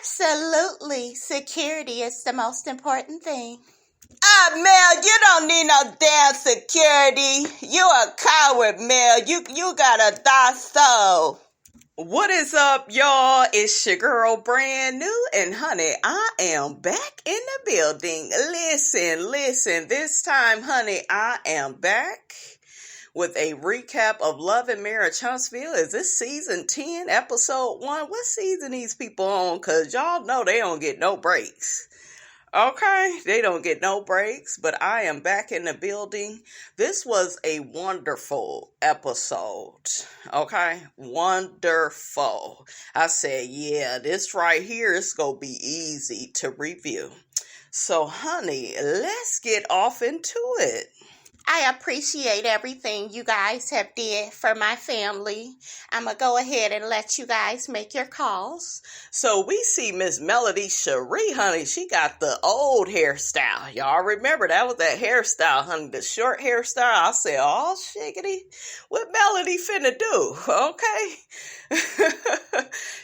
Absolutely. Security is the most important thing. Mel, you don't need no damn security. You a coward, Mel. You gotta die so. What is up, y'all? It's your girl, brand new, and honey, I am back in the building. Listen, this time, honey, I am back with a recap of Love and Marriage Huntsville. Is this season 10, episode 1? What season these people on? Because y'all know they don't get no breaks. Okay, they don't get no breaks, but I am back in the building. This was a wonderful episode, okay? Wonderful. I said, yeah, this right here is going to be easy to review. So, honey, let's get off into it. I appreciate everything you guys have did for my family. I'm going to go ahead and let you guys make your calls. So we see Miss Melody Cherie, honey. She got the old hairstyle. Y'all remember that was that hairstyle, honey. The short hairstyle. I said, oh, shiggity. What Melody finna do? Okay.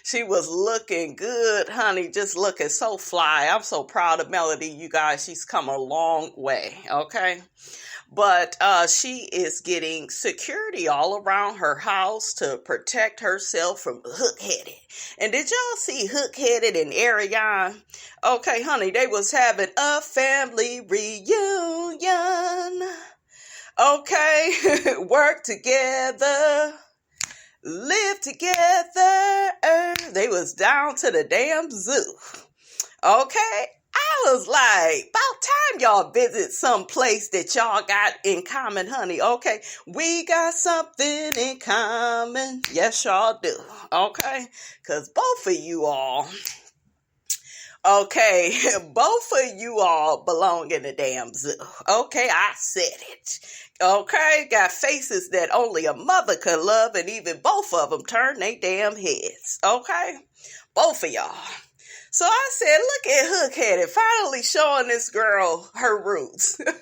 She was looking good, honey. Just looking so fly. I'm so proud of Melody, you guys. She's come a long way. Okay. But she is getting security all around her house to protect herself from Hook-Headed. And did y'all see Hook-Headed and Ariane? Okay, honey, they was having a family reunion. Okay, work together, live together. They was down to the damn zoo. Okay. I was like, about time y'all visit some place that y'all got in common, honey. Okay, we got something in common. Yes, y'all do. Okay, because both of you all, okay, both of you all belong in the damn zoo. Okay, I said it. Okay, got faces that only a mother could love, and even both of them turn their damn heads. Okay, both of y'all. So I said, look at Hook-Headed, finally showing this girl her roots. Look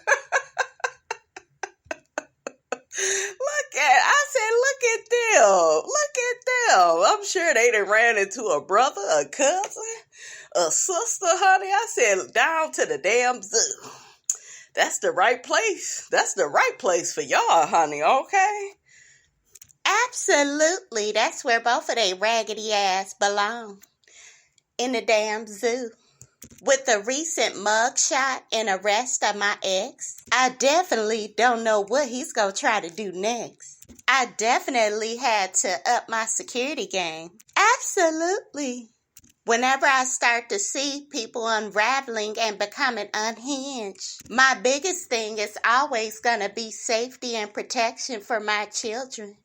at them. I'm sure they done ran into a brother, a cousin, a sister, honey. I said, down to the damn zoo. That's the right place. That's the right place for y'all, honey, okay? Absolutely. That's where both of they raggedy ass belong. In the damn zoo. With the recent mugshot and arrest of my ex, I definitely don't know what he's going to try to do next. I definitely had to up my security game. Absolutely. Whenever I start to see people unraveling and becoming unhinged, my biggest thing is always going to be safety and protection for my children.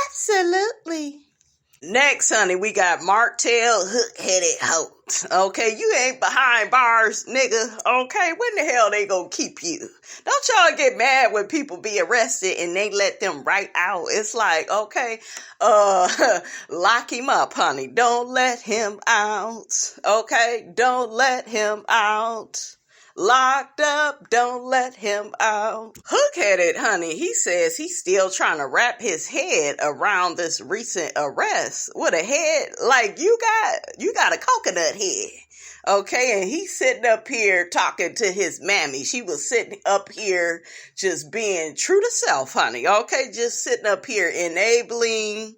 Absolutely. Next, honey, we got Martell Hook-Headed Hoes. Okay, you ain't behind bars, nigga. Okay, when the hell they gonna keep you? Don't y'all get mad when people be arrested and they let them right out. It's like, okay, lock him up, honey. Don't let him out. Okay, don't let him out. Locked up, don't let him out. Hook-Headed, honey, he says he's still trying to wrap his head around this recent arrest. With a head like you got a coconut head. Okay, and he's sitting up here talking to his mammy. She was sitting up here just being true to self, honey. Okay, just sitting up here enabling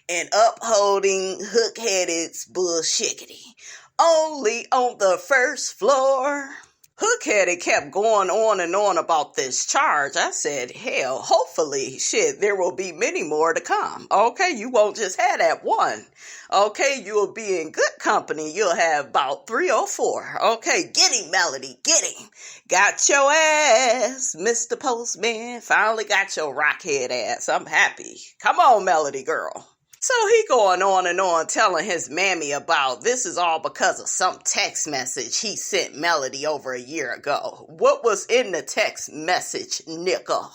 and upholding Hook-Headed's bullshiggity. Only on the first floor. Hook-Headed kept going on and on about this charge. I said, hell, hopefully, there will be many more to come. Okay, you won't just have that one. Okay, you'll be in good company. You'll have about 3 or 4. Okay, get him, Melody, get him. Got your ass, Mr. Postman. Finally got your rockhead ass. I'm happy. Come on, Melody girl. So he going on and on telling his mammy about this is all because of some text message he sent Melody over a year ago. What was in the text message, nigga?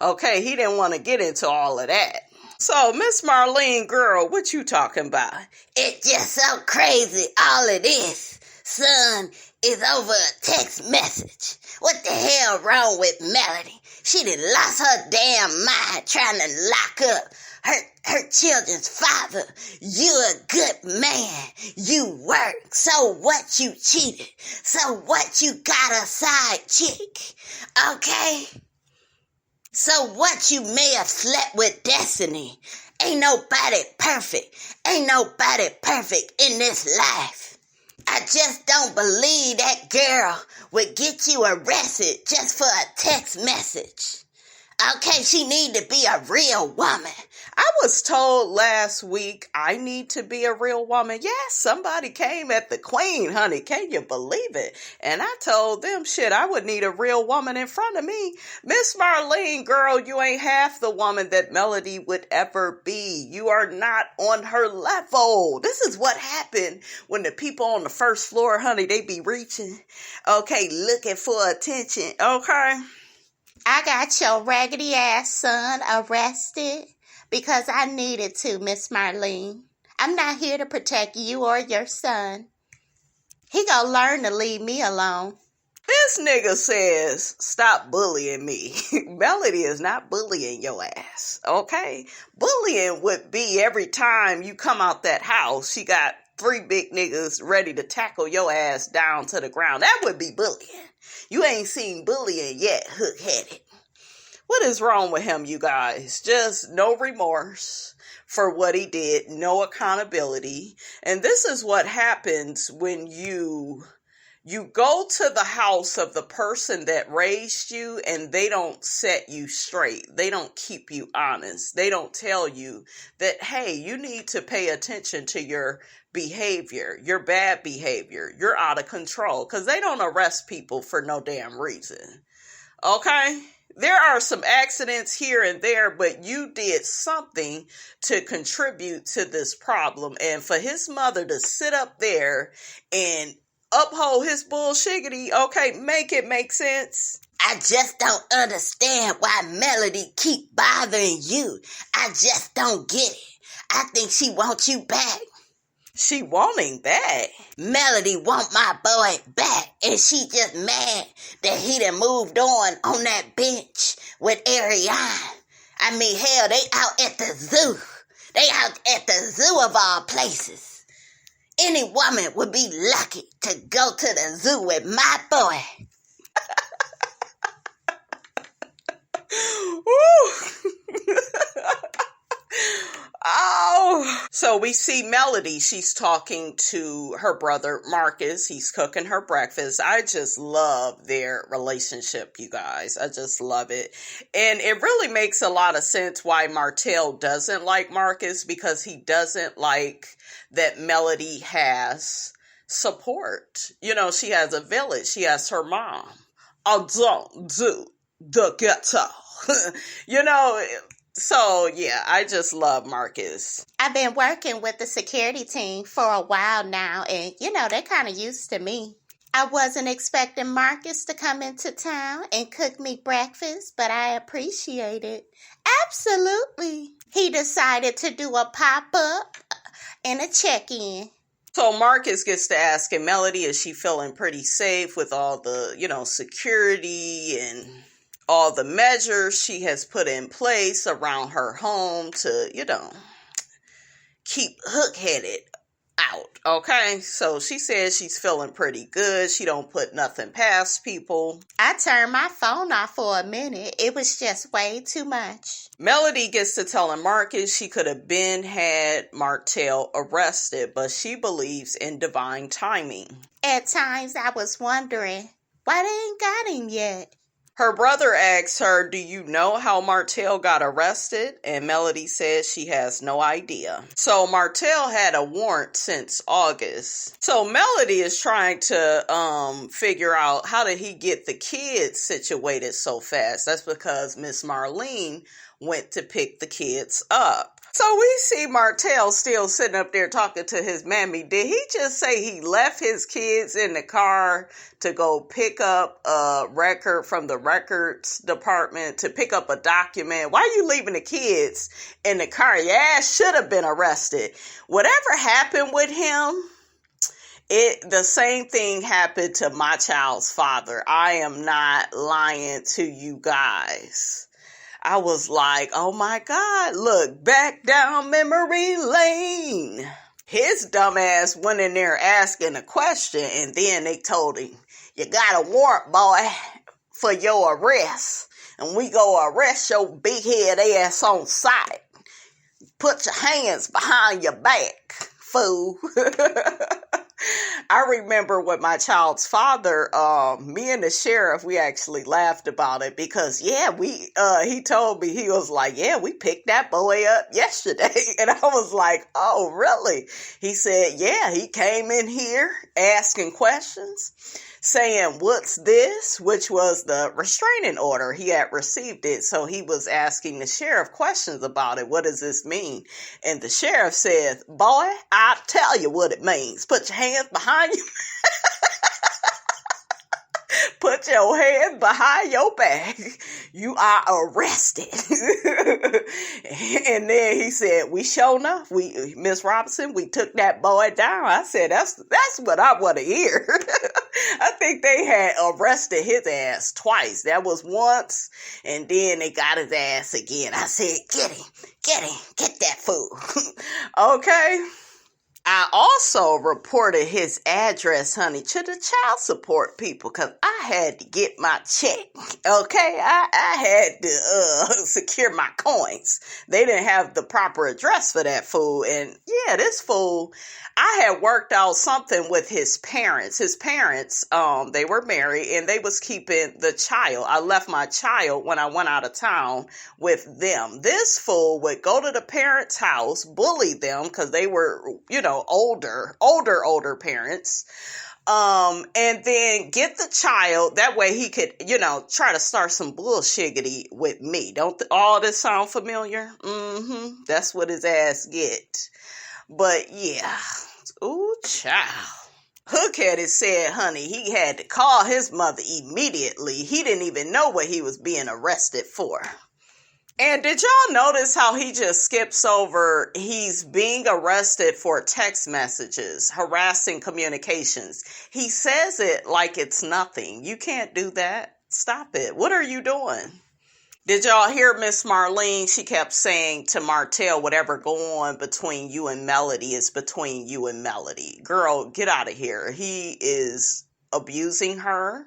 Okay, he didn't want to get into all of that. So, Miss Marlene, girl, what you talking about? It's just so crazy, all of this. Son, is over a text message. What the hell wrong with Melody? She done lost her damn mind trying to lock up her children's father. You a good man. You work. So what, you cheated? So what, you got a side chick? Okay? So what, you may have slept with Destiny? Ain't nobody perfect. Ain't nobody perfect in this life. I just don't believe that girl would get you arrested just for a text message. Okay, she need to be a real woman. I was told last week I need to be a real woman. Yes, somebody came at the queen, honey. Can you believe it? And I told them, shit, I would need a real woman in front of me. Miss Marlene, girl, you ain't half the woman that Melody would ever be. You are not on her level. This is what happened when the people on the first floor, honey, they be reaching, okay, looking for attention, okay? I got your raggedy ass son arrested because I needed to, Miss Marlene. I'm not here to protect you or your son. He gonna learn to leave me alone. This nigga says, stop bullying me. Melody is not bullying your ass, okay? Bullying would be every time you come out that house, she got 3 big niggas ready to tackle your ass down to the ground. That would be bullying. You ain't seen bullying yet, hook-headed. What is wrong with him, you guys? Just no remorse for what he did, no accountability. And this is what happens when you go to the house of the person that raised you and they don't set you straight. They don't keep you honest. They don't tell you that, hey, you need to pay attention to your behavior, your bad behavior. You're out of control, because they don't arrest people for no damn reason. Okay? There are some accidents here and there, but you did something to contribute to this problem. And for his mother to sit up there and uphold his bullshiggity, okay, make it make sense. I just don't understand why Melody keep bothering you. I just don't get it. I think she wants you back. She wanting back? Melody want my boy back, and she just mad that he done moved on that bench with Ariane. I mean, hell, they out at the zoo. They out at the zoo of all places. Any woman would be lucky to go to the zoo with my boy. Oh, so we see Melody. She's talking to her brother Marcus. He's cooking her breakfast. I just love their relationship, you guys. I just love it. And it really makes a lot of sense why Martell doesn't like Marcus, because he doesn't like that Melody has support. You know, she has a village. She has her mom. I don't do the ghetto. You know, so yeah, I just love Marcus. I've been working with the security team for a while now, and you know, they're kind of used to me. I wasn't expecting Marcus to come into town and cook me breakfast, but I appreciate it. Absolutely. He decided to do a pop-up and a check-in. So Marcus gets to asking Melody, is she feeling pretty safe with all the, you know, security and all the measures she has put in place around her home to, you know, keep hook-headed out, okay? So she says she's feeling pretty good. She don't put nothing past people. I turned my phone off for a minute. It was just way too much. Melody gets to telling Marcus she could have had Martell arrested, but she believes in divine timing. At times I was wondering why they ain't got him yet. Her brother asks her, do you know how Martell got arrested? And Melody says she has no idea. So Martell had a warrant since August. So Melody is trying to figure out, how did he get the kids situated so fast? That's because Miss Marlene went to pick the kids up. So we see Martell still sitting up there talking to his mammy. Did he just say he left his kids in the car to go pick up a record from the records department, to pick up a document? Why are you leaving the kids in the car? Your ass should have been arrested. Whatever happened with him The same thing happened to my child's father. I am not lying to you guys. I was like, oh my God, look, back down memory lane. His dumb ass went in there asking a question, and then they told him, you got a warrant, boy, for your arrest. And we go arrest your big head ass on sight. Put your hands behind your back, fool. I remember with my child's father, me and the sheriff, we actually laughed about it because, he told me, he was like, yeah, we picked that boy up yesterday. And I was like, oh, really? He said, yeah, he came in here asking questions, saying, what's this? Which was the restraining order. He had received it. So he was asking the sheriff questions about it. What does this mean? And the sheriff says, boy, I'll tell you what it means. Put your hands behind you. Put your hands behind your back. You are arrested. And then he said, we sure enough, Miss Robinson, we took that boy down. I said, that's what I want to hear. I think they had arrested his ass twice. That was once, and then they got his ass again. I said, get that fool. Okay. I also reported his address, honey, to the child support people because I had to get my check, okay? I had to secure my coins. They didn't have the proper address for that fool, and yeah, this fool, I had worked out something with his parents. His parents, they were married, and they was keeping the child. I left my child when I went out of town with them. This fool would go to the parents' house, bully them because they were, older parents, and then get the child. That way he could, try to start some bullshiggity with me. Don't all this sound familiar? That's what his ass get. But yeah, ooh, child. Hookheaded said, honey, he had to call his mother immediately. He didn't even know what he was being arrested for. And did y'all notice how he just skips over he's being arrested for text messages, harassing communications? He says it like it's nothing. You can't do that. Stop it. What are you doing? Did y'all hear Miss Marlene? She kept saying to Martell, whatever go on between you and Melody is between you and Melody. Girl, get out of here. He is abusing her.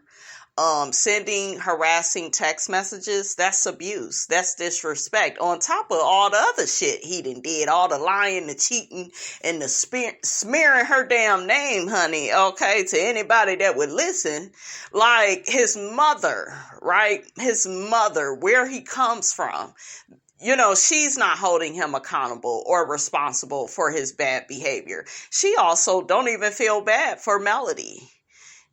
Sending harassing text messages, that's abuse. That's disrespect. On top of all the other shit he did, all the lying, the cheating, and the smearing her damn name, honey, okay, to anybody that would listen. Like his mother, right? His mother, where he comes from. She's not holding him accountable or responsible for his bad behavior. She also don't even feel bad for Melody.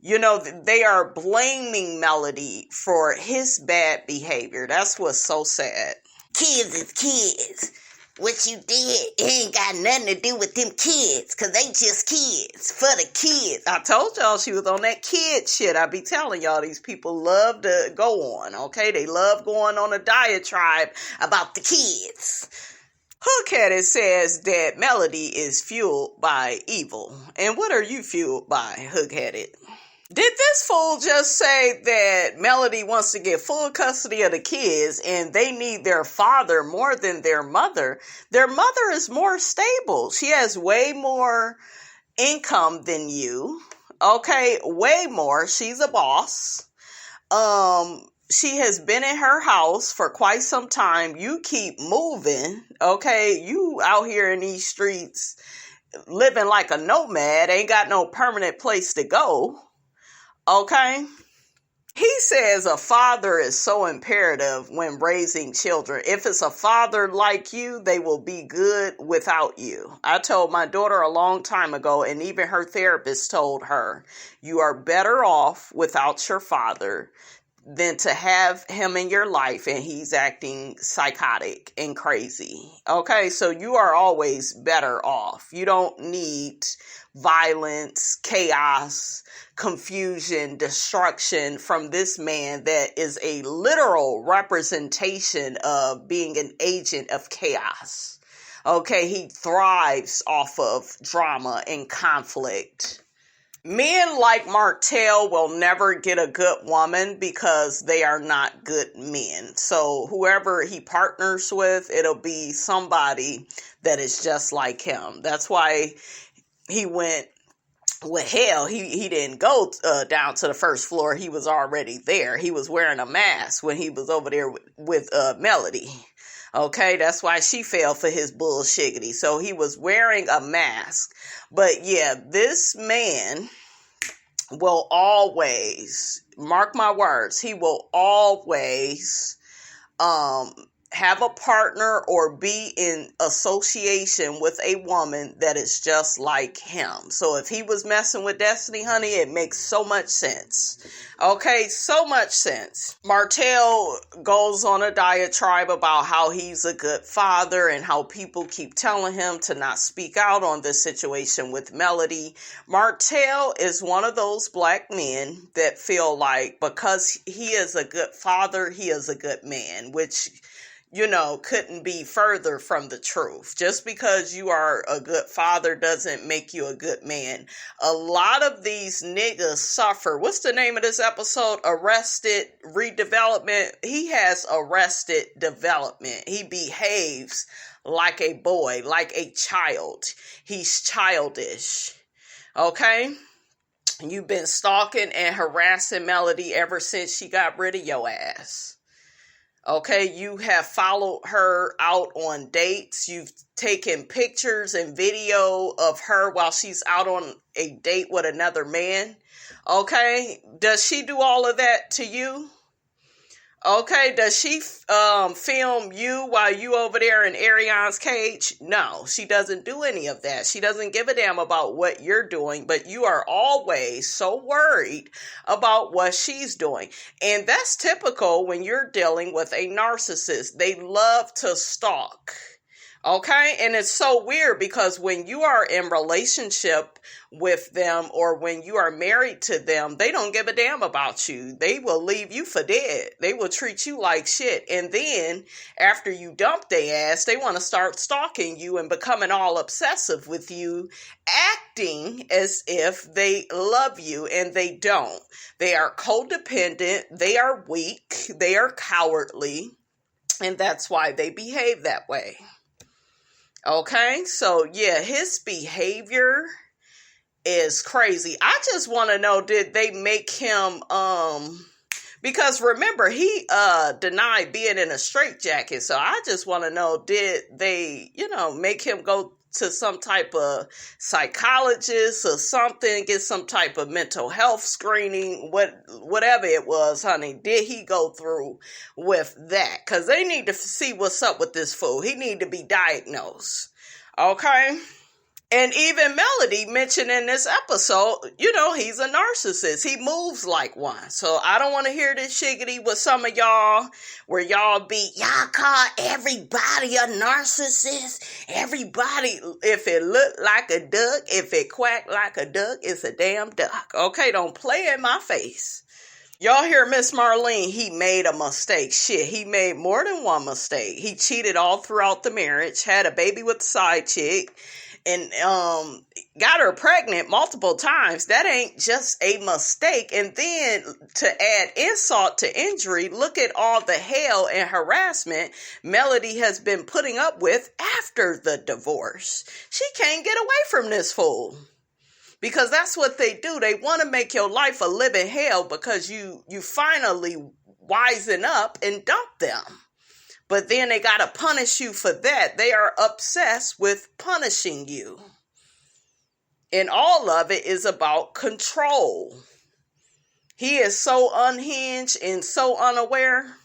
They are blaming Melody for his bad behavior. That's what's so sad. Kids is kids. What you did ain't got nothing to do with them kids, because they just kids, for the kids. I told y'all she was on that kid shit. I be telling y'all these people love to go on, okay? They love going on a diatribe about the kids. Hookheaded says that Melody is fueled by evil. And what are you fueled by, Hookheaded? Did this fool just say that Melody wants to get full custody of the kids and they need their father more than their mother? Their mother is more stable. She has way more income than you. Okay, way more. She's a boss. She has been in her house for quite some time. You keep moving. Okay, you out here in these streets living like a nomad. Ain't got no permanent place to go. Okay? He says a father is so imperative when raising children. If it's a father like you, they will be good without you. I told my daughter a long time ago, and even her therapist told her, you are better off without your father than to have him in your life and he's acting psychotic and crazy. Okay, so you are always better off. You don't need violence, chaos, confusion, destruction from this man that is a literal representation of being an agent of chaos. Okay, he thrives off of drama and conflict. Men like Martell will never get a good woman because they are not good men. So whoever he partners with, it'll be somebody that is just like him. That's why he went with hell. He didn't go down to the first floor. He was already there. He was wearing a mask when he was over there with Melody. Okay, that's why she fell for his bullshiggity. So he was wearing a mask. But yeah, this man will always, mark my words, he will always have a partner or be in association with a woman that is just like him. So if he was messing with Destiny, honey, it makes so much sense. Okay, so much sense. Martell goes on a diatribe about how he's a good father and how people keep telling him to not speak out on this situation with Melody. Martell is one of those black men that feel like because he is a good father, he is a good man, which, you know, couldn't be further from the truth. Just because you are a good father doesn't make you a good man. A lot of these niggas suffer. What's the name of this episode? Arrested Redevelopment. He has arrested development. He behaves like a boy, like a child. He's childish. Okay? You've been stalking and harassing Melody ever since she got rid of your ass. Okay, you have followed her out on dates. You've taken pictures and video of her while she's out on a date with another man. Okay, does she do all of that to you? Okay, does she film you while you over there in Arion's cage? No, she doesn't do any of that. She doesn't give a damn about what you're doing, but you are always so worried about what she's doing. And that's typical when you're dealing with a narcissist. They love to stalk. Okay, and it's so weird because when you are in relationship with them or when you are married to them, they don't give a damn about you. They will leave you for dead. They will treat you like shit. And then after you dump their ass, they want to start stalking you and becoming all obsessive with you, acting as if they love you, and they don't. They are codependent. They are weak. They are cowardly. And that's why they behave that way. Okay, so yeah, his behavior is crazy. I just want to know, did they make him, because remember, he denied being in a straitjacket. So I just want to know, did they, make him go to some type of psychologist or something, get some type of mental health screening, whatever it was, honey, did he go through with that? Because they need to see what's up with this fool. He need to be diagnosed. Okay? And even Melody mentioned in this episode, he's a narcissist. He moves like one. So I don't want to hear this shiggity with some of y'all where y'all call everybody a narcissist. Everybody, if it look like a duck, if it quack like a duck, it's a damn duck. Okay, don't play in my face. Y'all hear Miss Marlene, he made a mistake. Shit, he made more than one mistake. He cheated all throughout the marriage, had a baby with the side chick, and got her pregnant multiple times. That ain't just a mistake. And then to add insult to injury, look at all the hell and harassment Melody has been putting up with after the divorce. She can't get away from this fool. Because that's what they do. They want to make your life a living hell because you finally wisen up and dump them. But then they got to punish you for that. They are obsessed with punishing you. And all of it is about control. He is so unhinged and so unaware.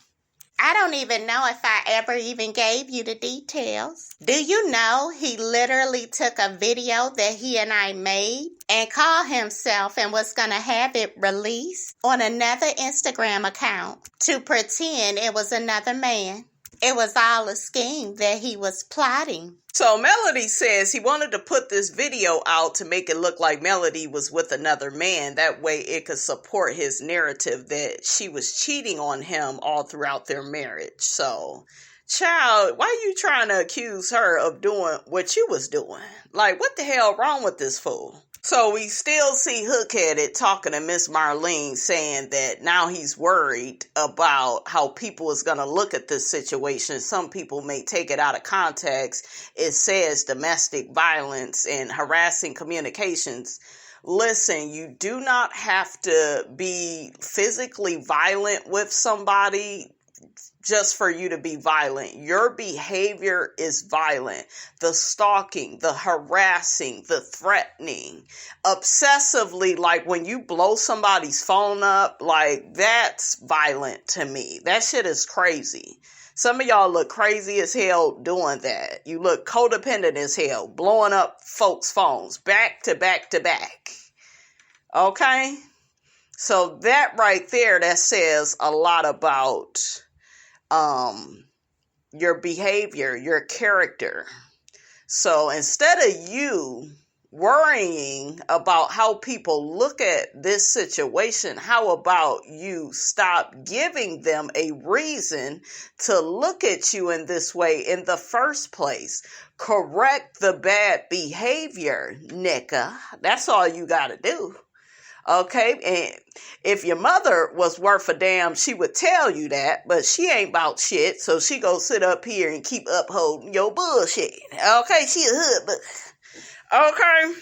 I don't even know if I ever even gave you the details. Do you know he literally took a video that he and I made and called himself and was going to have it released on another Instagram account to pretend it was another man? It was all a scheme that he was plotting. So Melody says he wanted to put this video out to make it look like Melody was with another man. That way it could support his narrative that she was cheating on him all throughout their marriage. So, child, why are you trying to accuse her of doing what you was doing? Like, what the hell wrong with this fool? So we still see Hookheaded talking to Miss Marlene, saying that now he's worried about how people is going to look at this situation. Some people may take it out of context. It says domestic violence and harassing communications. Listen, you do not have to be physically violent with somebody just for you to be violent. Your behavior is violent. The stalking, the harassing, the threatening, obsessively, like when you blow somebody's phone up, like that's violent to me. That shit is crazy. Some of y'all look crazy as hell doing that. You look codependent as hell, blowing up folks' phones back to back to back. Okay? So that right there, that says a lot about your behavior, your character. So instead of you worrying about how people look at this situation, how about you stop giving them a reason to look at you in this way in the first place? Correct the bad behavior, nigga. That's all you gotta do. Okay, and if your mother was worth a damn, she would tell you that, but she ain't about shit, so she go sit up here and keep upholding your bullshit. Okay, she a hood, but okay.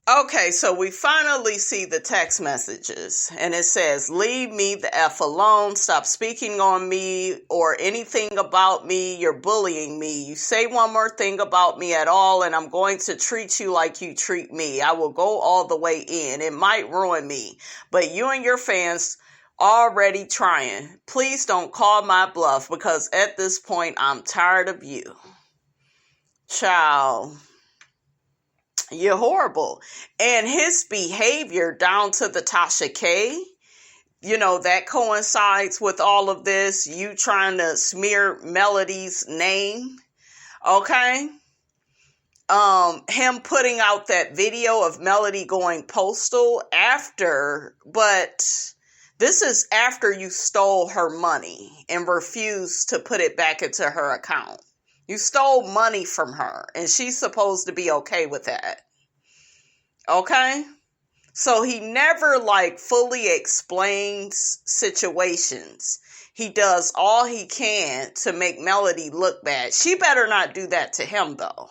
Okay, so we finally see the text messages, and it says, leave me the F alone, stop speaking on me or anything about me, you're bullying me. You say one more thing about me at all, and I'm going to treat you like you treat me. I will go all the way in. It might ruin me, but you and your fans already trying. Please don't call my bluff, because at this point, I'm tired of you. Child. You're horrible. And his behavior down to the Tasha K, you know, that coincides with all of this. You trying to smear Melody's name. Okay. Him putting out that video of Melody going postal after, but this is after you stole her money and refused to put it back into her account. You stole money from her, and she's supposed to be okay with that. Okay? So he never, fully explains situations. He does all he can to make Melody look bad. She better not do that to him, though.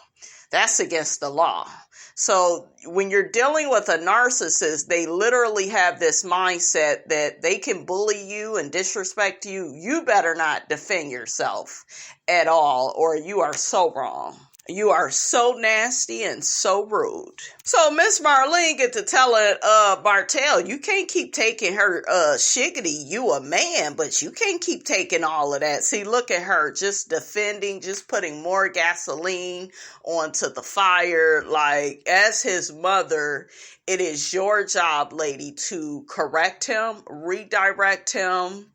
That's against the law. So when you're dealing with a narcissist, they literally have this mindset that they can bully you and disrespect you. You better not defend yourself at all, or you are so wrong. You are so nasty and so rude. So Miss Marlene get to telling Martell, you can't keep taking her shiggity. You a man, but you can't keep taking all of that. See, look at her just defending, just putting more gasoline onto the fire. Like, as his mother, it is your job, lady, to correct him, redirect him,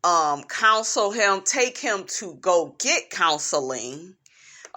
counsel him, take him to go get counseling.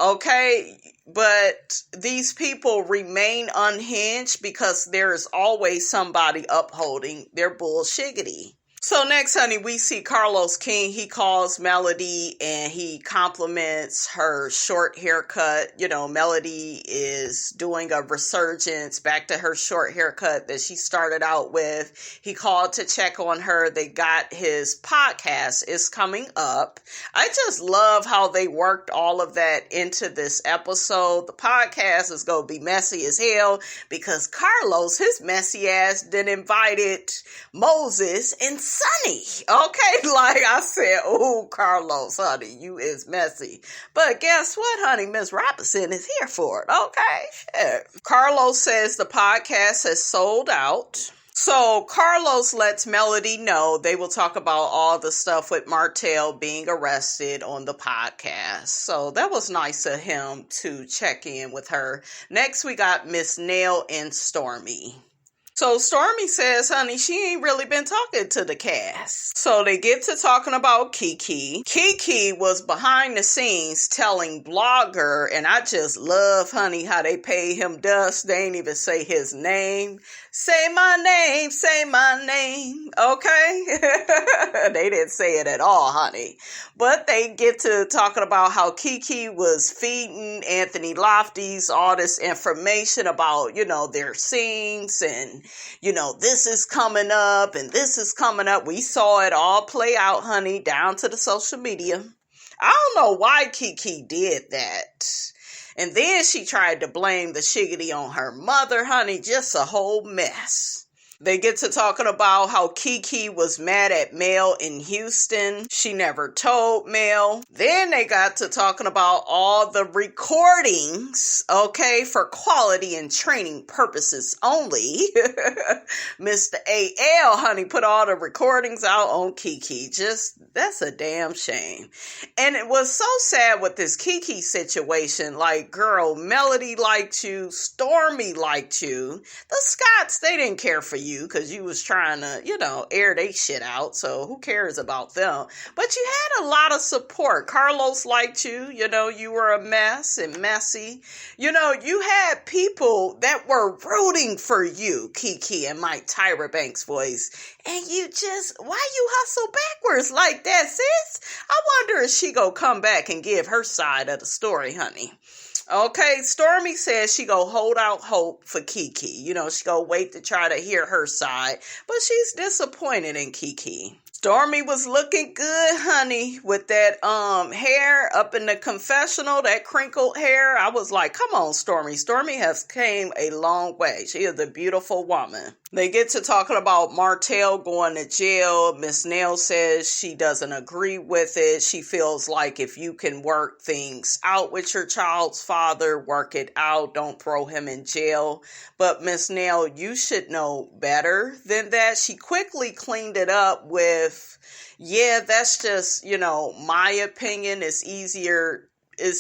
Okay, but these people remain unhinged because there is always somebody upholding their bullshiggity. So next, honey, we see Carlos King. He calls Melody and he compliments her short haircut. You know, Melody is doing a resurgence back to her short haircut that she started out with. He called to check on her. They got his podcast is coming up. I just love how they worked all of that into this episode. The podcast is going to be messy as hell because Carlos, his messy ass, then invited Moses and Sunny. Okay, like I said, oh, Carlos, honey, you is messy. But guess what, honey? Miss Robinson is here for it. Okay, shit. Carlos says the podcast has sold out. So Carlos lets Melody know they will talk about all the stuff with Martell being arrested on the podcast. So that was nice of him to check in with her. Next, we got Miss Nail and Stormy. So Stormy says, honey, she ain't really been talking to the cast. So they get to talking about Kiki. Kiki was behind the scenes telling Blogger, and I just love, honey, how they pay him dust. They ain't even say his name. Say my name, okay? They didn't say it at all, honey. But they get to talking about how Kiki was feeding Anthony Lofty's all this information about, their scenes and, this is coming up and this is coming up. We saw it all play out, honey, down to the social media. I don't know why Kiki did that. And then she tried to blame the shiggity on her mother, honey. Just a whole mess. They get to talking about how Kiki was mad at Mel in Houston. She never told Mel. Then they got to talking about all the recordings, okay, for quality and training purposes only. Mr. A.L., honey, put all the recordings out on Kiki. That's a damn shame. And it was so sad with this Kiki situation. Like, girl, Melody liked you. Stormy liked you. The Scotts, they didn't care for you because you was trying to, air they shit out. So who cares about them? But you had a lot of support. Carlos liked you. You were a mess and messy. You had people that were rooting for you, Kiki, and my Tyra Banks voice. And why you hustle backwards like that, sis? I wonder if she go come back and give her side of the story, honey. Okay, Stormy says she go hold out hope for Kiki. She go wait to try to hear her side, but she's disappointed in Kiki. Stormy was looking good, honey, with that hair up in the confessional, that crinkled hair. I was like, come on, Stormy. Stormy has came a long way. She is a beautiful woman. They get to talking about Martell going to jail. Miss Nail says she doesn't agree with it. She feels like if you can work things out with your child's father, work it out. Don't throw him in jail. But Miss Nail, you should know better than that. She quickly cleaned it up with, yeah, that's just, my opinion. It's easier to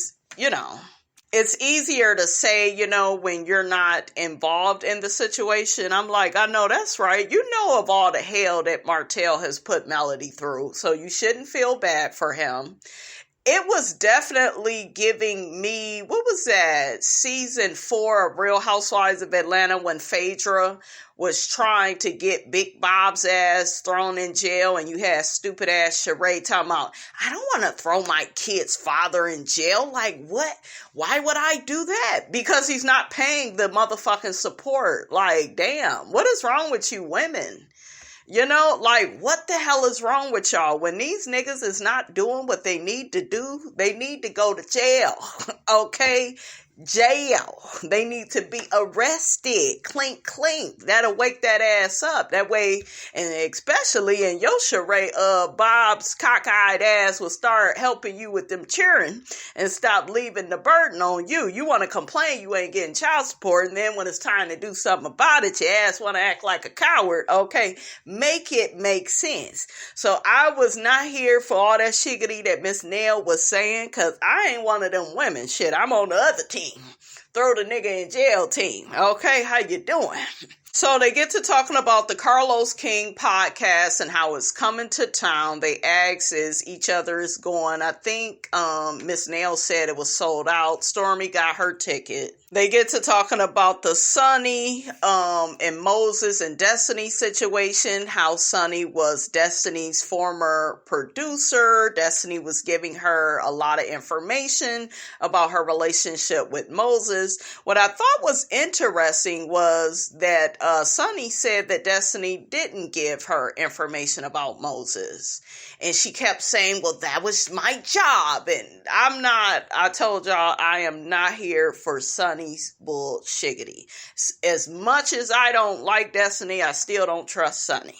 say, when you're not involved in the situation. I'm like, I know that's right. You know of all the hell that Martell has put Melody through, so you shouldn't feel bad for him. It was definitely giving me, what was that, season 4 of Real Housewives of Atlanta when Phaedra was trying to get Big Bob's ass thrown in jail, and you had stupid ass Sheree talking about, I don't want to throw my kid's father in jail. Like, what? Why would I do that? Because he's not paying the motherfucking support. Like, damn, what is wrong with you women? What the hell is wrong with y'all? When these niggas is not doing what they need to do, they need to go to jail, okay? Jail. They need to be arrested. Clink, clink. That'll wake that ass up. That way, and especially in your charade, Bob's cockeyed ass will start helping you with them cheering and stop leaving the burden on you. You want to complain you ain't getting child support, and then when it's time to do something about it, your ass want to act like a coward. Okay, make it make sense. So I was not here for all that shiggity that Miss Nail was saying, because I ain't one of them women. Shit, I'm on the other team. Throw the nigga in jail team. Okay, how you doing? So they get to talking about the Carlos King podcast and how it's coming to town. They ask as each other is going. I think Miss Nail said it was sold out. Stormy got her ticket. They get to talking about the Sunni and Moses and Destiny situation, how Sunni was Destiny's former producer. Destiny was giving her a lot of information about her relationship with Moses. What I thought was interesting was that Sunni said that Destiny didn't give her information about Moses. And she kept saying, well, that was my job. And I told y'all, I am not here for Sunni's bullshiggity. As much as I don't like Destiny, I still don't trust Sunni.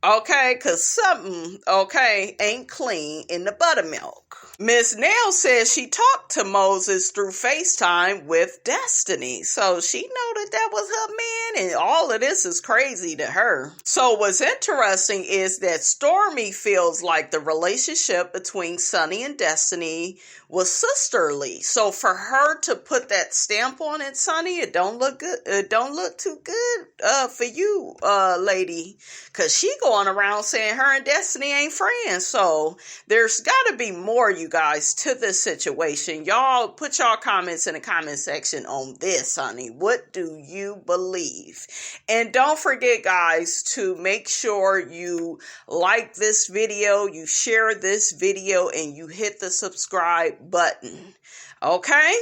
Okay, because something, okay, ain't clean in the buttermilk. Miss Nell says she talked to Moses through FaceTime with Destiny. So she know that was her man, and all of this is crazy to her. So what's interesting is that Stormy feels like the relationship between Sunny and Destiny was sisterly. So for her to put that stamp on it, Sunny, it don't look good. It don't look too good for you, lady. Because she going around saying her and Destiny ain't friends. So there's got to be more, you guys, to this situation. Y'all put y'all comments in the comment section on this, honey. What do you believe? And don't forget, guys, to make sure you like this video, you share this video, and you hit the subscribe button. Okay?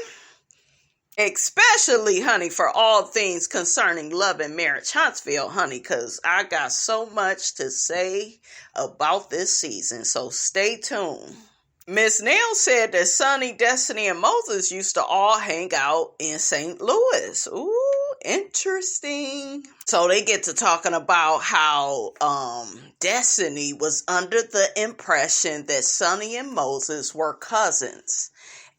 Especially, honey, for all things concerning love and marriage, Huntsville, honey, because I got so much to say about this season. So stay tuned. Miss Nail said that Sunny, Destiny, and Moses used to all hang out in St. Louis. Ooh, interesting. So they get to talking about how Destiny was under the impression that Sunny and Moses were cousins.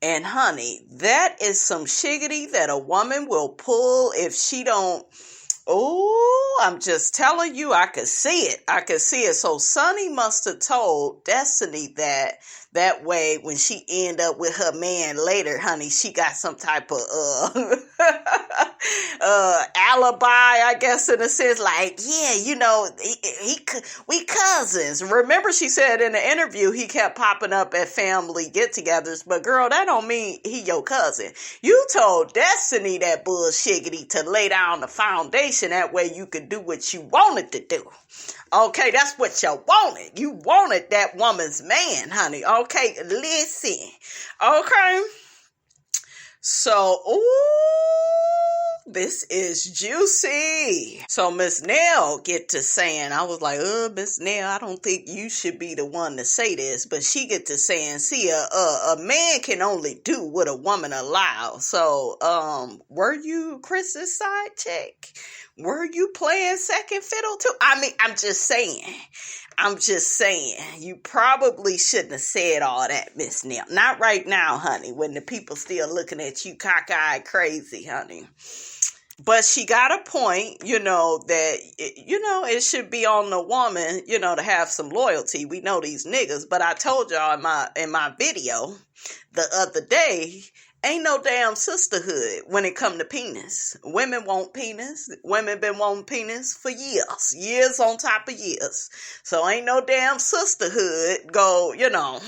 And honey, that is some shiggity that a woman will pull if she don't. Oh, I'm just telling you, I could see it. I could see it. So Sunny must have told Destiny that way when she end up with her man later, honey, she got some type of alibi, I guess, in a sense, like, yeah, you know, we cousins. Remember, she said in the interview he kept popping up at family get-togethers, but girl, that don't mean he your cousin. You told Destiny that bullshiggity to lay down the foundation, that way you could do what you wanted to do. Okay, that's what you wanted. You wanted that woman's man, honey. Okay, listen. Okay. So, ooh, this is juicy. So Miss Nell get to saying, I was like, Miss Nell, I don't think you should be the one to say this. But she get to saying, see, a man can only do what a woman allows. So, were you Chris's side chick? Were you playing second fiddle too? I mean, I'm just saying, you probably shouldn't have said all that, Miss Nell. Not right now, honey, when the people still looking at you cockeyed crazy, honey. But she got a point, you know, that, you know, it should be on the woman, you know, to have some loyalty. We know these niggas, but I told y'all in my video the other day, ain't no damn sisterhood when it come to penis. Women want penis. Women been wanting penis for years. Years on top of years. So ain't no damn sisterhood go, you know,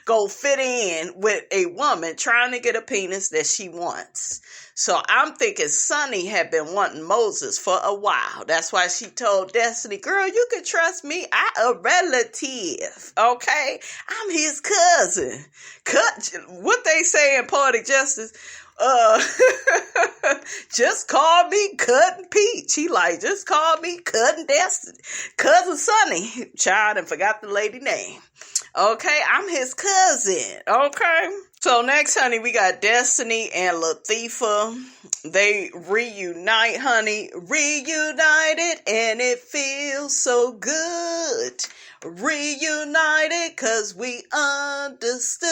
go fit in with a woman trying to get a penis that she wants. So I'm thinking Sunny had been wanting Moses for a while. That's why she told Destiny, girl, you can trust me. I a relative, okay? I'm his cousin. What they say in Poetic Justice, just call me Cousin Peach. He like, just call me Cousin Destiny. Cousin Sunny. Child, and forgot the lady name. Okay, I'm his cousin. Okay. So next, honey, we got Destiny and Latifah. They reunite, honey. Reunited, and it feels so good. Reunited, cause we understood.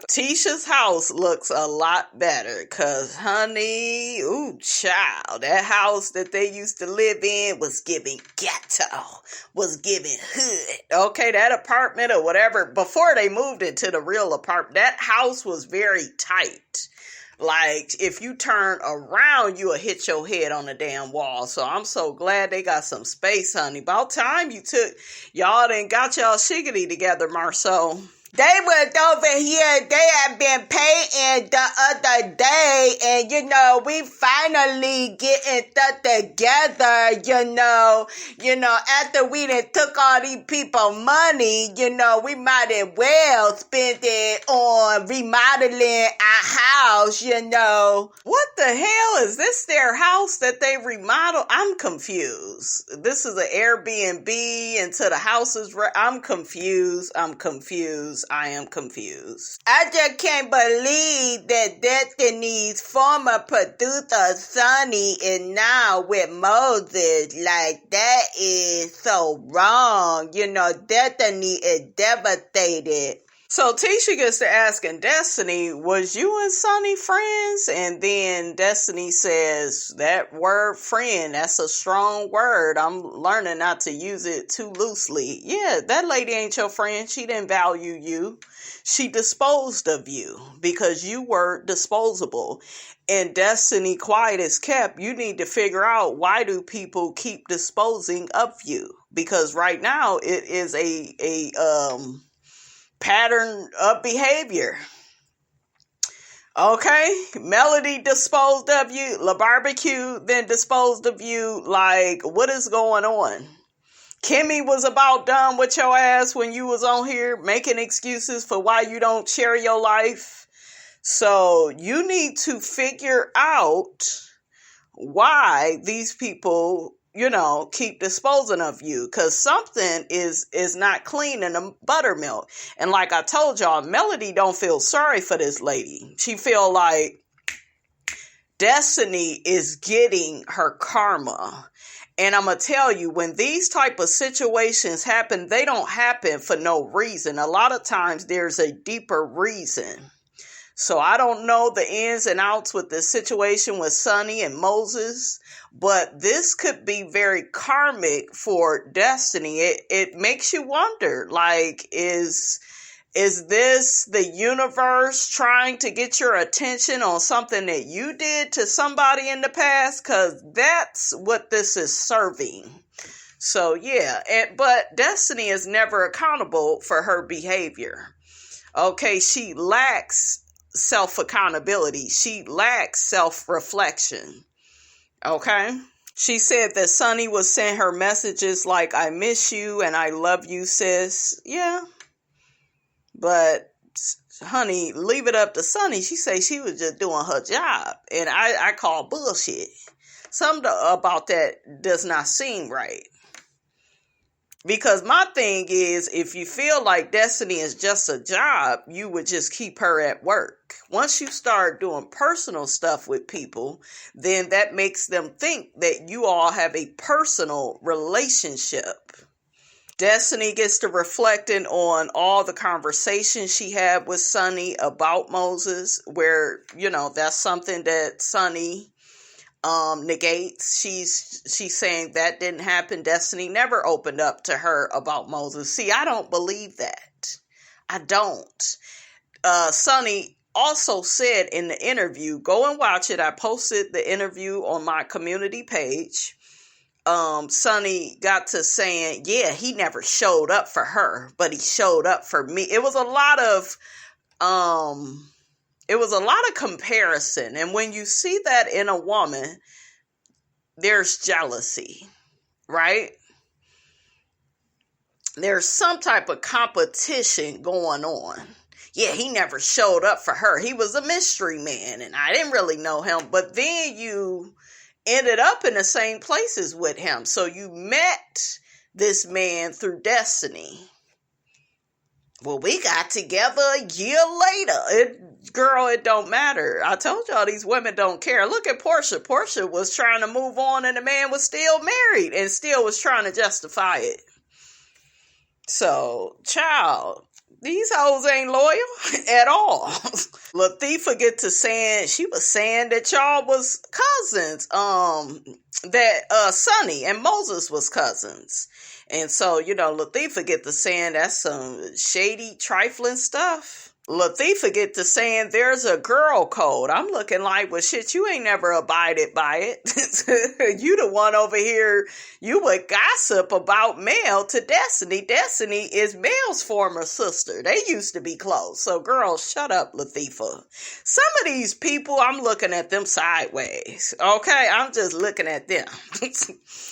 Tisha's house looks a lot better, cause honey, ooh, child, that house that they used to live in was giving ghetto, was giving hood. Okay, that apartment or whatever, before they moved into the real apartment, that house was very tight. Like, if you turn around, you'll hit your head on the damn wall. So I'm so glad they got some space, honey. About time y'all done got y'all shiggity together, Marceau. They went over here, they had been paying the other day, and, you know, we finally getting that together, you know, after we done took all these people money, you know, we might as well spend it on remodeling our house, you know. What the hell? Is this their house that they remodeled? I'm confused. This is an Airbnb until the house is I'm confused. I am confused. I just can't believe that Destiny's former producer Sunni is now with Moses. Like, that is so wrong. You know, Destiny is devastated. So Tisha gets to asking Destiny, was you and Sunni friends? And then Destiny says, that word friend, that's a strong word. I'm learning not to use it too loosely. Yeah, that lady ain't your friend. She didn't value you. She disposed of you because you were disposable. And Destiny, quiet as kept, you need to figure out, why do people keep disposing of you? Because right now it is a pattern of behavior. Okay, Melody disposed of you, La Barbecue then disposed of you. Like, what is going on? Kimmy was about done with your ass when you was on here making excuses for why you don't share your life. So you need to figure out why these people, you know, keep disposing of you, because something is not clean in the buttermilk. And like I told y'all, Melody don't feel sorry for this lady. She feel like Destiny is getting her karma. And I'm going to tell you, when these type of situations happen, they don't happen for no reason. A lot of times there's a deeper reason. So I don't know the ins and outs with the situation with Sunni and Moses, but this could be very karmic for Destiny. It makes you wonder, like, is this the universe trying to get your attention on something that you did to somebody in the past? Because that's what this is serving. So yeah, but Destiny is never accountable for her behavior. Okay, she lacks self-accountability. She lacks self-reflection. Okay? She said that Sunni would send her messages like, I miss you and I love you, sis. Yeah. But, honey, leave it up to Sunni. She said she was just doing her job. And I call bullshit. Something about that does not seem right. Because my thing is, if you feel like Destiny is just a job, you would just keep her at work. Once you start doing personal stuff with people, then that makes them think that you all have a personal relationship. Destiny gets to reflecting on all the conversations she had with Sunni about Moses, where, you know, that's something that Sunni negates. She's saying that didn't happen. Destiny never opened up to her about Moses. See, I don't believe that. I don't. Sunni also said in the interview, go and watch it. I posted the interview on my community page. Sunni got to saying, yeah, he never showed up for her, but he showed up for me. It was a lot of comparison. And when you see that in a woman, there's jealousy, right? There's some type of competition going on. Yeah, he never showed up for her. He was a mystery man and I didn't really know him. But then you ended up in the same places with him. So you met this man through Destiny. Well, we got together a year later. Girl, it don't matter. I told y'all these women don't care. Look at Portia. Portia was trying to move on and the man was still married and still was trying to justify it. So, child, these hoes ain't loyal at all. Latifah get to saying, she was saying that y'all was cousins. That Sunni and Moses was cousins. And so, you know, Latifah get to saying that's some shady, trifling stuff. Latifah get to saying there's a girl code. I'm looking like, well, shit, you ain't never abided by it. You the one over here, you would gossip about Mel to Destiny. Destiny is Mel's former sister. They used to be close. So, girl, shut up, Latifah. Some of these people, I'm looking at them sideways. Okay? I'm just looking at them.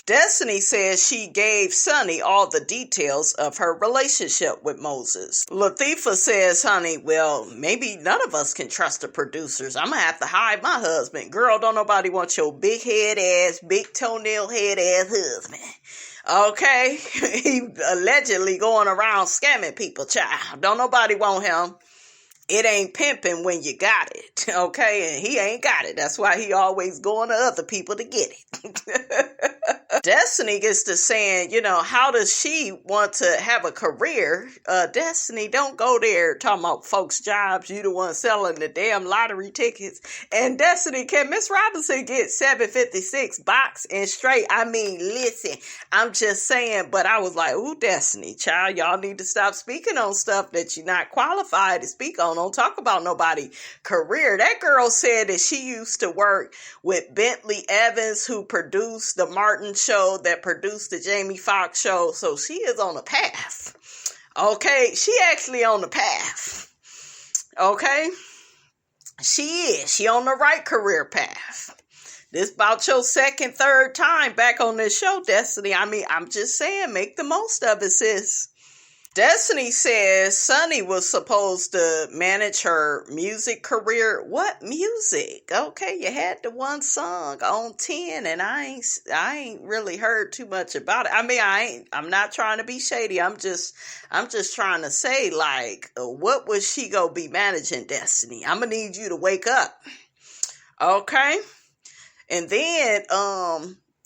Destiny says she gave Sunni all the details of her relationship with Moses. Latifah says, honey, well, maybe none of us can trust the producers. I'm going to have to hide my husband. Girl, don't nobody want your big head ass, big toenail head ass husband. Okay? He allegedly going around scamming people, child. Don't nobody want him. It ain't pimping when you got it, okay? And he ain't got it. That's why he always going to other people to get it. Destiny gets to saying, how does she want to have a career? Destiny, don't go there talking about folks' jobs. You the one selling the damn lottery tickets. And Destiny, can Miss Robinson get 756 box and straight? I mean, listen, I'm just saying, but I was like, ooh, Destiny, child, y'all need to stop speaking on stuff that you're not qualified to speak on. Don't talk about nobody career. That girl said that she used to work with Bentley Evans, who produced the Martin show, that produced the Jamie Foxx show. So she is on a path. Okay, she actually on the path. Okay, she is. She on the right career path. This about your second, third time back on this show, Destiny. I mean, I'm just saying, make the most of it, sis. Destiny says Sunny was supposed to manage her music career. What music? Okay, you had the one song on 10, and I ain't really heard too much about it. I mean, I'm not trying to be shady. I'm just trying to say, like, what was she gonna be managing, Destiny? I'm gonna need you to wake up. Okay? And then,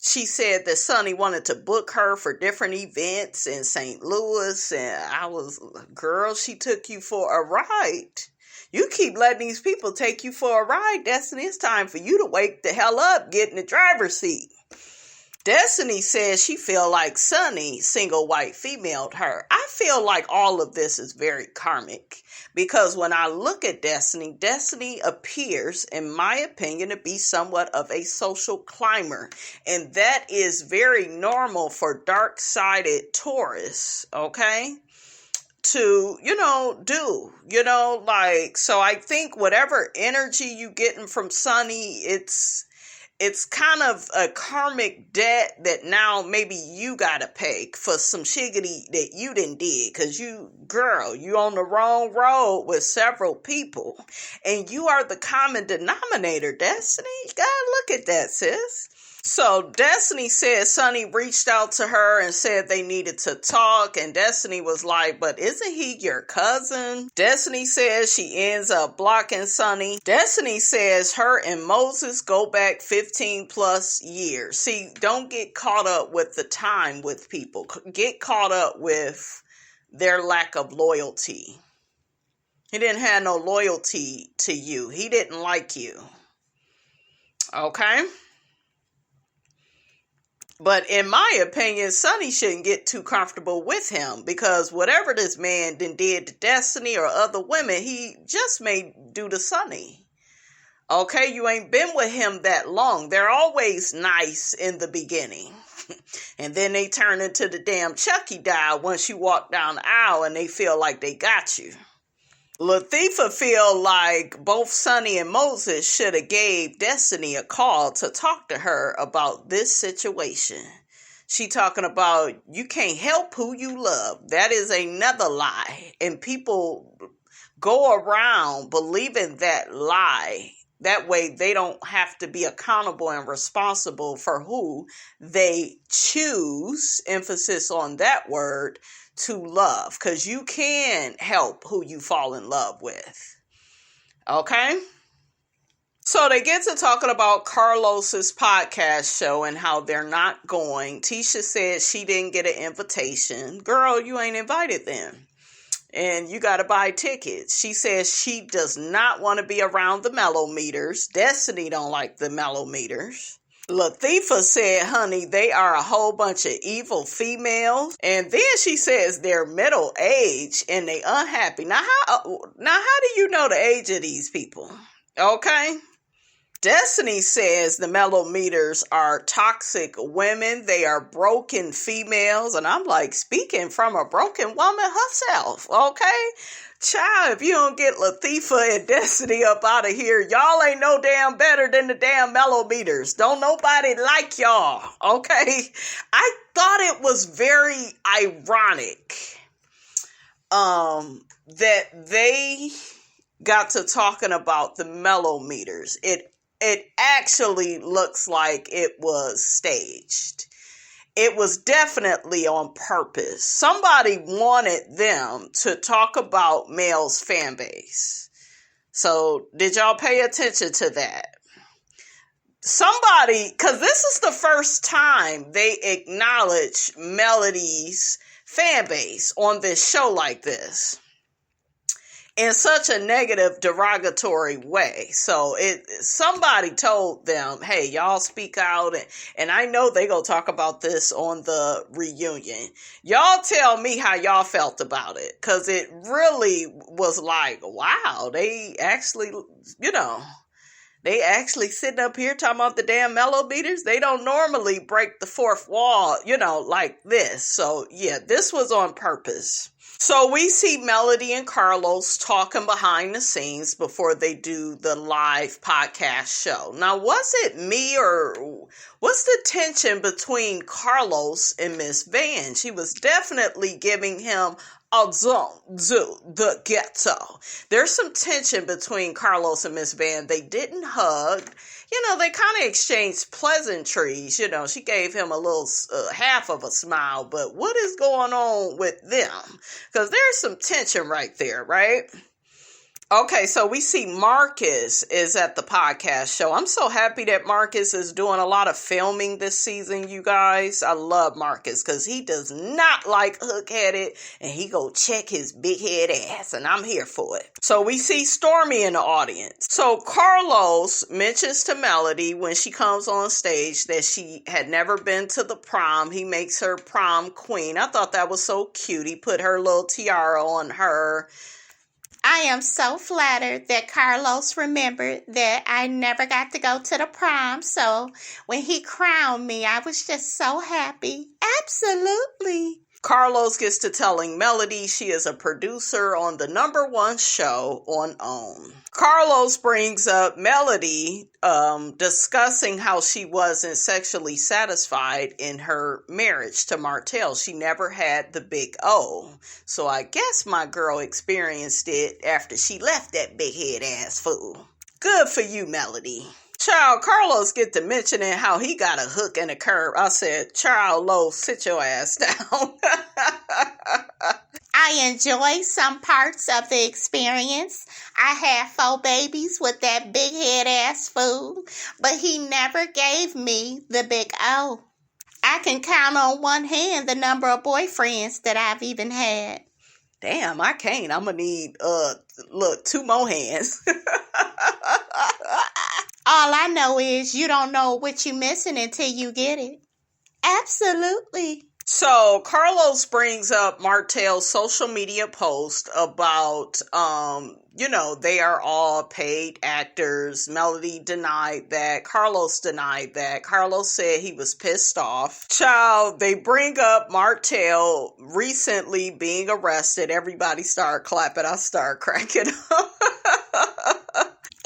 she said that Sunny wanted to book her for different events in St. Louis. And I was, girl, she took you for a ride. You keep letting these people take you for a ride, Destiny. It's time for you to wake the hell up, get in the driver's seat. Destiny says she feel like Sunny single white femaled her. I feel like all of this is very karmic, because when I look at Destiny, Destiny appears, in my opinion, to be somewhat of a social climber. And that is very normal for dark-sided Taurus, okay? To, do, so I think whatever energy you getting from Sunny, it's kind of a karmic debt that now maybe you gotta pay for some shiggity that you didn't did. Cause you on the wrong road with several people. And you are the common denominator, Destiny. You gotta look at that, sis. So Destiny said Sunny reached out to her and said they needed to talk, and Destiny was like, but isn't he your cousin? Destiny says she ends up blocking Sunny. Destiny says her and Moses go back 15 plus years. See, don't get caught up with the time with people. Get caught up with their lack of loyalty. He didn't have no loyalty to you. He didn't like you. Okay? But in my opinion, Sunny shouldn't get too comfortable with him, because whatever this man did to Destiny or other women, he just may do to Sunny. Okay, you ain't been with him that long. They're always nice in the beginning. And then they turn into the damn Chucky doll once you walk down the aisle and they feel like they got you. Latifah feel like both Sunny and Moses should have gave Destiny a call to talk to her about this situation. She talking about you can't help who you love. That is another lie. And people go around believing that lie. That way they don't have to be accountable and responsible for who they choose, emphasis on that word, to love, because you can help who you fall in love with. Okay? So they get to talking about Carlos's podcast show and how they're not going. TISHA said she didn't get an invitation. Girl, you ain't invited then. And you got to buy tickets. She says she does not want to be around the mellometers. Destiny don't like the mellometers. Latifah said, honey, they are a whole bunch of evil females. And then she says they're middle age and they unhappy. Now how do you know the age of these people? Okay. Destiny says the mellometers are toxic women. They are broken females. And I'm like, speaking from a broken woman herself. Okay. Child, if you don't get Latifah and Destiny up out of here, y'all ain't no damn better than the damn mellometers. Don't nobody like y'all, okay? I thought it was very ironic that they got to talking about the mellometers. It actually looks like it was staged. it was definitely on purpose. Somebody wanted them to talk about Mel's fan base. So did y'all pay attention to that? Somebody, because this is the first time they acknowledge Melody's fan base on this show like this, in such a negative, derogatory way. So somebody told them, hey, y'all speak out. And I know they gonna talk about this on the reunion. Y'all tell me how y'all felt about it. Because it really was like, wow, they actually, they actually sitting up here talking about the damn mellow beaters. They don't normally break the fourth wall, like this. So yeah, this was on purpose. So we see Melody and Carlos talking behind the scenes before they do the live podcast show. Now, was it me or what's the tension between Carlos and Miss Van? She was definitely giving him a the ghetto. There's some tension between Carlos and Miss Van. They didn't hug. They kind of exchanged pleasantries. She gave him a little half of a smile, but what is going on with them? Because there's some tension right there, right? Okay, so we see Marcus is at the podcast show. I'm so happy that Marcus is doing a lot of filming this season, you guys. I love Marcus because he does not like hook-headed, and he go check his big head ass, and I'm here for it. So we see Stormy in the audience. So Carlos mentions to Melody when she comes on stage that she had never been to the prom. He makes her prom queen. I thought that was so cute. He put her little tiara on her. I am so flattered that Carlos remembered that I never got to go to the prom. So when he crowned me, I was just so happy. Absolutely. Carlos gets to telling Melody she is a producer on the #1 show on OWN. Carlos brings up Melody discussing how she wasn't sexually satisfied in her marriage to Martell. She never had the big O. So I guess my girl experienced it after she left that big head ass fool. Good for you, Melody. Child, Carlos get to mentioning how he got a hook and a curve. I said, child, Lo, sit your ass down. I enjoy some parts of the experience. I had 4 babies with that big head ass fool, but he never gave me the big O. I can count on one hand the number of boyfriends that I've even had. Damn, I can't. I'm gonna need 2 more hands. All I know is you don't know what you're missing until you get it. Absolutely. So Carlos brings up Martell's social media post about, they are all paid actors. Melody denied that. Carlos denied that. Carlos said he was pissed off. Child, they bring up Martell recently being arrested. Everybody started clapping. I started cracking up.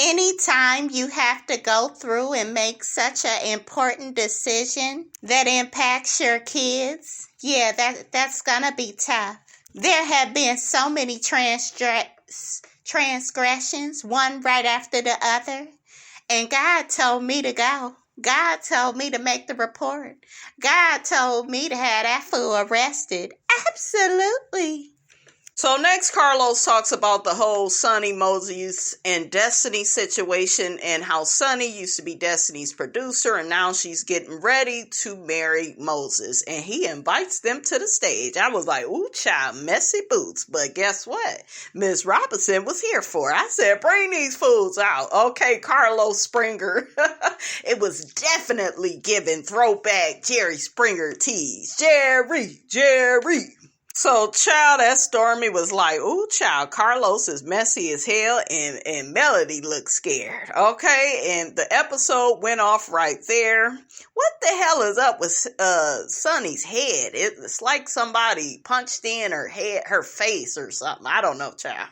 Anytime you have to go through and make such an important decision that impacts your kids, that's gonna be tough. There have been so many transgressions, one right after the other, and God told me to go. God told me to make the report. God told me to have that fool arrested. Absolutely. So next, Carlos talks about the whole SUNNI, Moses, and Destiny situation and how SUNNI used to be Destiny's producer and now she's getting ready to marry Moses. And he invites them to the stage. I was like, ooh, child, messy boots. But guess what? Miss Robinson was here for it. I said, bring these fools out. Okay, Carlos Springer. It was definitely giving throwback Jerry Springer tease. Jerry. So, child, that Stormy was like, ooh, child, Carlos is messy as hell, and Melody looks scared, okay? And the episode went off right there. What the hell is up with Sunny's head? It's like somebody punched in her face or something. I don't know, child.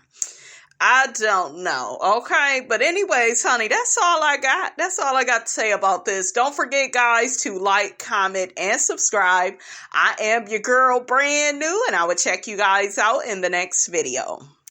I don't know, okay? But anyways, honey, that's all I got. That's all I got to say about this. Don't forget, guys, to like, comment, and subscribe. I am your girl, brand new, and I will check you guys out in the next video.